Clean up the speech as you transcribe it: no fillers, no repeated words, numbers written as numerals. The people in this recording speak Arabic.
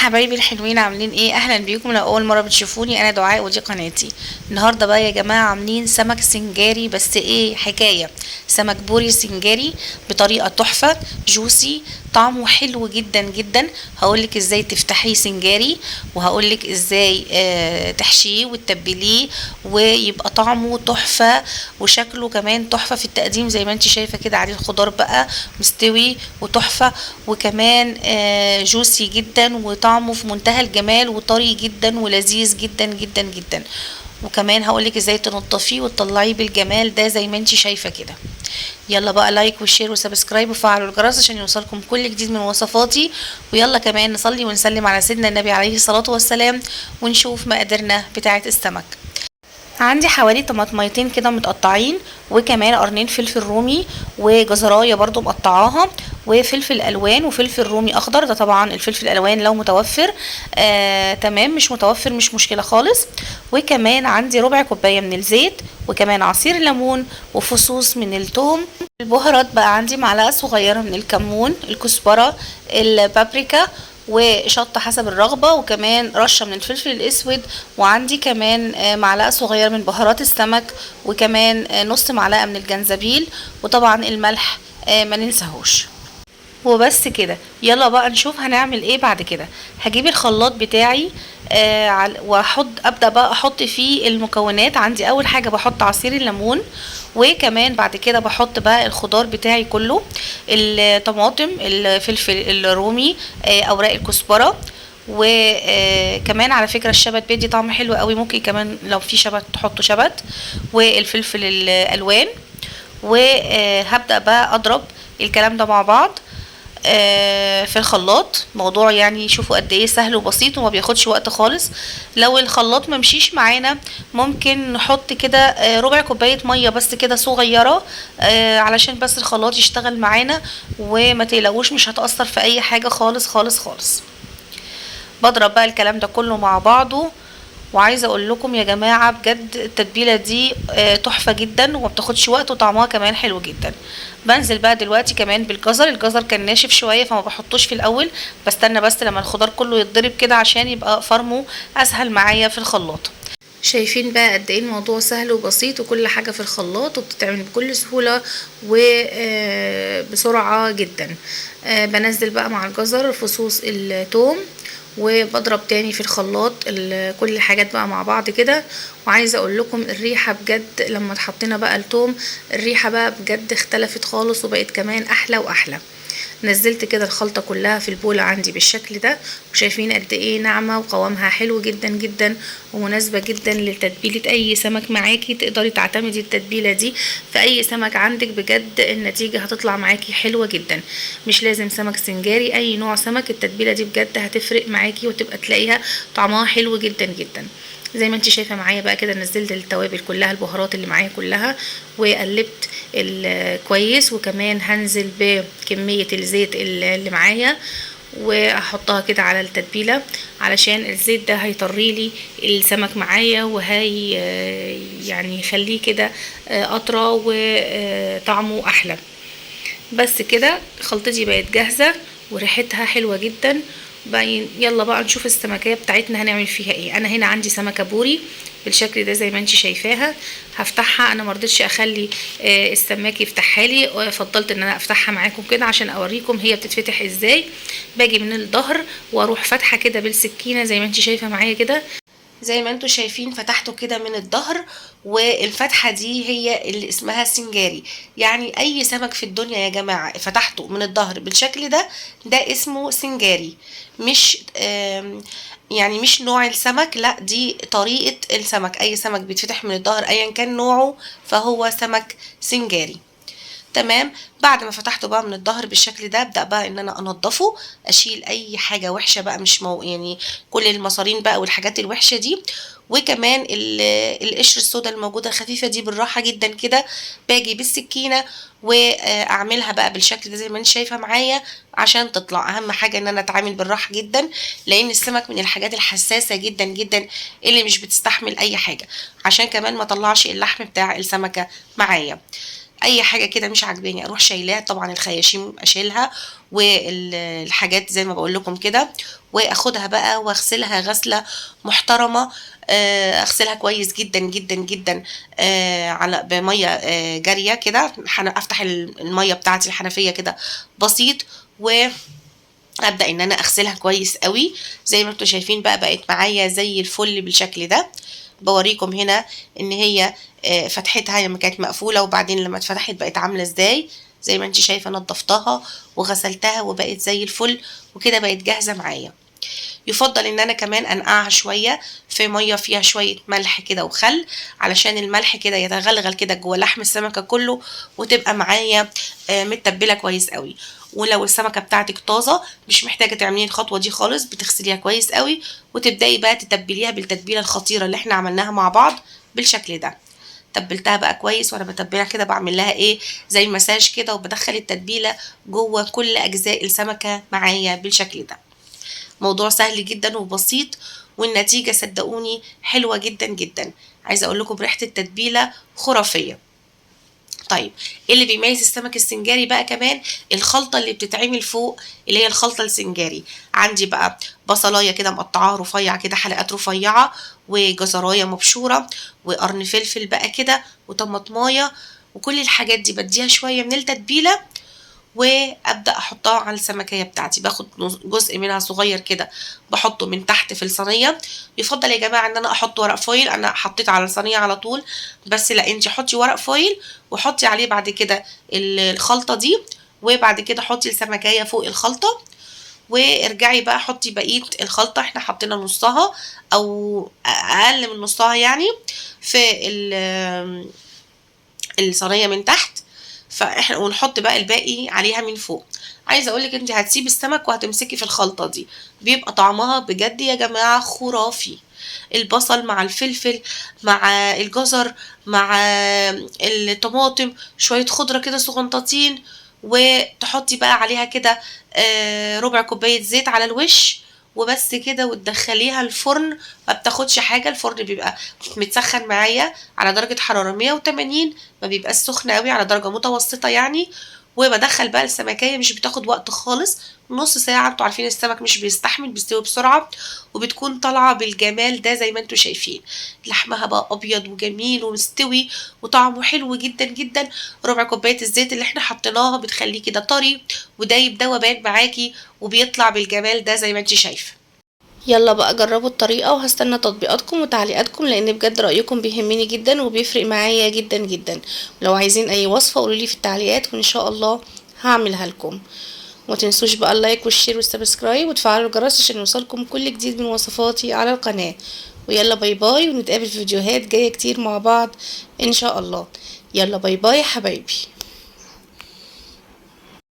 حبايبي الحلوين، عاملين ايه؟ اهلا بيكم. لو اول مره بتشوفوني، انا دعاء ودي قناتي. النهارده بقى يا جماعه عاملين سمك سنجاري، بس ايه حكايه. سمك بوري سنجاري بطريقه تحفه جوسي، طعمه حلو جدا جدا. هقولك ازاي تفتحيه سنجاري، وهقولك ازاي تحشيه وتتبليه ويبقى طعمه تحفه، وشكله كمان تحفه في التقديم زي ما انت شايفه كده عليه الخضار بقى مستوي وتحفه، وكمان جوسي جدا وطعمه في منتهى الجمال وطري جدا ولذيذ جدا جدا جدا. وكمان هقولك ازاي تنضفيه وتطلعيه بالجمال ده زي ما انت شايفه كده. يلا بقى لايك وشير وسبسكرايب وفعلوا الجرس عشان يوصلكم كل جديد من وصفاتي. ويلا كمان نصلي ونسلم على سيدنا النبي عليه الصلاة والسلام ونشوف مقاديرنا بتاعة السمك. عندي حوالي طماطميتين كده متقطعين، وكمان قرنين فلفل رومي، وجزرايه برضو مقطعاها، وفلفل الوان وفلفل رومي اخضر. ده طبعا الفلفل الالوان لو متوفر تمام، مش متوفر مش مشكله خالص. وكمان عندي ربع كوبايه من الزيت، وكمان عصير ليمون، وفصوص من الثوم. البهارات بقى عندي معلقه صغيره من الكمون، الكزبره، البابريكا، وشطة حسب الرغبة، وكمان رشة من الفلفل الأسود، وعندي كمان معلقة صغيرة من بهارات السمك، وكمان نص معلقة من الجنزبيل، وطبعا الملح ما ننساهوش. وبس كده. يلا بقى نشوف هنعمل ايه بعد كده. هجيب الخلاط بتاعي واحط، ابدا بقى احط فيه المكونات. عندي اول حاجه بحط عصير الليمون، وكمان بعد كده بحط بقى الخضار بتاعي كله، الطماطم، الفلفل الرومي، اوراق الكزبره، وكمان على فكره الشبت بيدي طعم حلو قوي، ممكن كمان لو في شبت تحطوا شبت، والفلفل الالوان. وهبدا بقى اضرب الكلام ده مع بعض في الخلاط. موضوع يعني شوفوا قد ايه سهل وبسيط وما بياخدش وقت خالص. لو الخلاط ما مشيش معانا ممكن نحط كده ربع كوبايه ميه بس كده صغيره، علشان بس الخلاط يشتغل معانا، وما تقلقوش مش هتأثر في اي حاجه خالص خالص خالص. بضرب بقى الكلام ده كله مع بعضه. وعايزه اقول لكم يا جماعه بجد التتبيله دي تحفه جدا وما بتاخدش وقت، وطعمها كمان حلو جدا. بنزل بقى دلوقتي كمان بالجزر. الجزر كان ناشف شويه فما بحطوش في الاول، بستنى بس لما الخضار كله يتضرب كده عشان يبقى فرمه اسهل معايا في الخلاط. شايفين بقى قد ايه الموضوع سهل وبسيط، وكل حاجه في الخلاط وبتتعمل بكل سهوله وبسرعه جدا. بنزل بقى مع الجزر فصوص الثوم، وبضرب تاني في الخلاط كل الحاجات بقى مع بعض كده. وعايزه اقول لكم الريحه بجد لما حطينا بقى الثوم، الريحه بقى بجد اختلفت خالص وبقت كمان احلى واحلى. نزلت كده الخلطه كلها في البوله عندي بالشكل ده، وشايفين قد ايه ناعمه وقوامها حلو جدا جدا، ومناسبه جدا لتتبيله اي سمك معاكي. تقدري تعتمدي التتبيله دي في اي سمك عندك، بجد النتيجه هتطلع معاكي حلوه جدا. مش لازم سمك سنجاري، اي نوع سمك التتبيله دي بجد هتفرق معاكي وتبقى تلاقيها طعمها حلو جدا جدا. زي ما انت شايفه معايا بقى كده، نزلت التوابل كلها، البهارات اللي معايا كلها، وقلبت كويس. وكمان هنزل بكميه الزيت اللي معايا، واحطها كده على التتبيله علشان الزيت ده هيطري لي السمك معايا، وهي يعني يخليه كده اطرى وطعمه احلى. بس كده خلطتي بقت جاهزه وريحتها حلوه جدا. باين. يلا بقى نشوف السمكية بتاعتنا هنعمل فيها ايه. انا هنا عندي سمكة بوري بالشكل ده زي ما انت شايفاها. هفتحها. انا مرضتش اخلي السماك يفتحها لي، فضلت ان انا افتحها معاكم كده عشان اوريكم هي بتتفتح ازاي. باجي من الظهر واروح فاتحه كده بالسكينه زي ما انت شايفه معايا كده. زي ما انتوا شايفين فتحته كده من الظهر، والفتحة دي هي اللي اسمها سنجاري. يعني اي سمك في الدنيا يا جماعة فتحته من الظهر بالشكل ده، ده اسمه سنجاري. مش يعني مش نوع السمك، لا دي طريقة السمك. اي سمك بيتفتح من الظهر ايا كان نوعه فهو سمك سنجاري. تمام. بعد ما فتحته بقى من الظهر بالشكل ده، ابدا بقى ان انا انضفه، اشيل اي حاجه وحشه بقى، مش يعني كل المصارين بقى والحاجات الوحشه دي. وكمان القشر السودا الموجوده الخفيفه دي بالراحه جدا كده. باجي بالسكينه واعملها بقى بالشكل ده زي ما انت شايفه معايا عشان تطلع. اهم حاجه ان انا اتعامل بالراحه جدا، لان السمك من الحاجات الحساسه جدا جدا اللي مش بتستحمل اي حاجه، عشان كمان ما طلعش اللحم بتاع السمكه معايا. اي حاجه كده مش عاجباني اروح شايلاها، طبعا الخياشيم اشيلها والحاجات زي ما بقول لكم كده، واخدها بقى واغسلها غسله محترمه. اغسلها كويس جدا جدا جدا على بميه جاريه كده، افتح الميه بتاعتي الحنفيه كده بسيط، و ابدا ان انا اغسلها كويس قوي. زي ما انتم شايفين بقى بقت معايا زي الفل بالشكل ده. بوريكم هنا ان هي فتحتها لما كانت مقفوله وبعدين لما اتفتحت بقت عامله ازاي. زي ما انت شايفه نضفتها وغسلتها وبقت زي الفل، وكده بقت جاهزه معايا. يفضل ان انا كمان انقعها شويه في ميه فيها شويه ملح كده وخل، علشان الملح كده يتغلغل كده جوه لحم السمكه كله، وتبقى معايا متبله كويس قوي. ولو السمكه بتاعتك طازه مش محتاجه تعملي الخطوه دي خالص، بتغسليها كويس قوي وتبداي بقى تتبليها بالتتبيله الخطيره اللي احنا عملناها مع بعض بالشكل ده. تبلتها بقى كويس، وانا بتبلها كده بعمل لها ايه زي مساج كده، وبدخل التتبيله جوه كل اجزاء السمكه معايا بالشكل ده. موضوع سهل جدا وبسيط، والنتيجة صدقوني حلوة جدا جدا. عايزة اقول لكم ريحة التتبيلة خرافية. طيب ايه اللي بيميز السمك السنجاري بقى كمان؟ الخلطة اللي بتتعمل فوق، اللي هي الخلطة السنجاري. عندي بقى بصلاية كده مقطعاها رفيع كده حلقات رفيعة، وجزراية مبشورة، وقرن فلفل بقى كده، وطماطماية، وكل الحاجات دي بديها شوية من التتبيلة وابدا احطها على السمكيه بتاعتي. باخد جزء منها صغير كده بحطه من تحت في الصينيه. يفضل يا جماعه ان انا احط ورق فويل، انا حطيت على الصينيه على طول، بس لا انت حطي ورق فويل وحطي عليه بعد كده الخلطه دي، وبعد كده حطي السمكيه فوق الخلطه، وارجعي بقى حطي بقيه الخلطه. احنا حطينا نصها او اقل من نصها يعني في الصينيه من تحت، فاحنا ونحط بقى الباقي عليها من فوق. عايزه اقولك انت هتسيبي السمك وهتمسكي في الخلطه دي، بيبقى طعمها بجد يا جماعه خرافي. البصل مع الفلفل مع الجزر مع الطماطم، شويه خضره كده صغنطاطين، وتحطي بقى عليها كده ربع كوبايه زيت على الوش وبس كده، وتدخليها الفرن. ما بتاخدش حاجه، الفرن بيبقى متسخن معايا على درجه حراره 180، ما بيبقاش سخن قوي، على درجه متوسطه يعني. وبدخل بقى السمكيه، مش بتاخد وقت خالص، نص ساعه. انتوا عارفين السمك مش بيستحمل، بيستوي بسرعه، وبتكون طالعه بالجمال ده زي ما انتوا شايفين. لحمها بقى ابيض وجميل ومستوي وطعمه حلو جدا جدا. ربع كوبايه الزيت اللي احنا حطيناها بتخليه كده طري ودايب دوبان معاكي، وبيطلع بالجمال ده زي ما انت شايفه. يلا بقى جربوا الطريقة، وهستنى تطبيقاتكم وتعليقاتكم، لان بجد رأيكم بيهمني جدا وبيفرق معايا جدا جدا. لو عايزين اي وصفة قولولي في التعليقات، وان شاء الله هعملها لكم. وما تنسوش بقى اللايك والشير والسبسكرايب وتفعلوا الجرس عشان يوصلكم كل جديد من وصفاتي على القناة. ويلا باي باي، ونتقابل في فيديوهات جاية كتير مع بعض ان شاء الله. يلا باي باي يا حبايبي.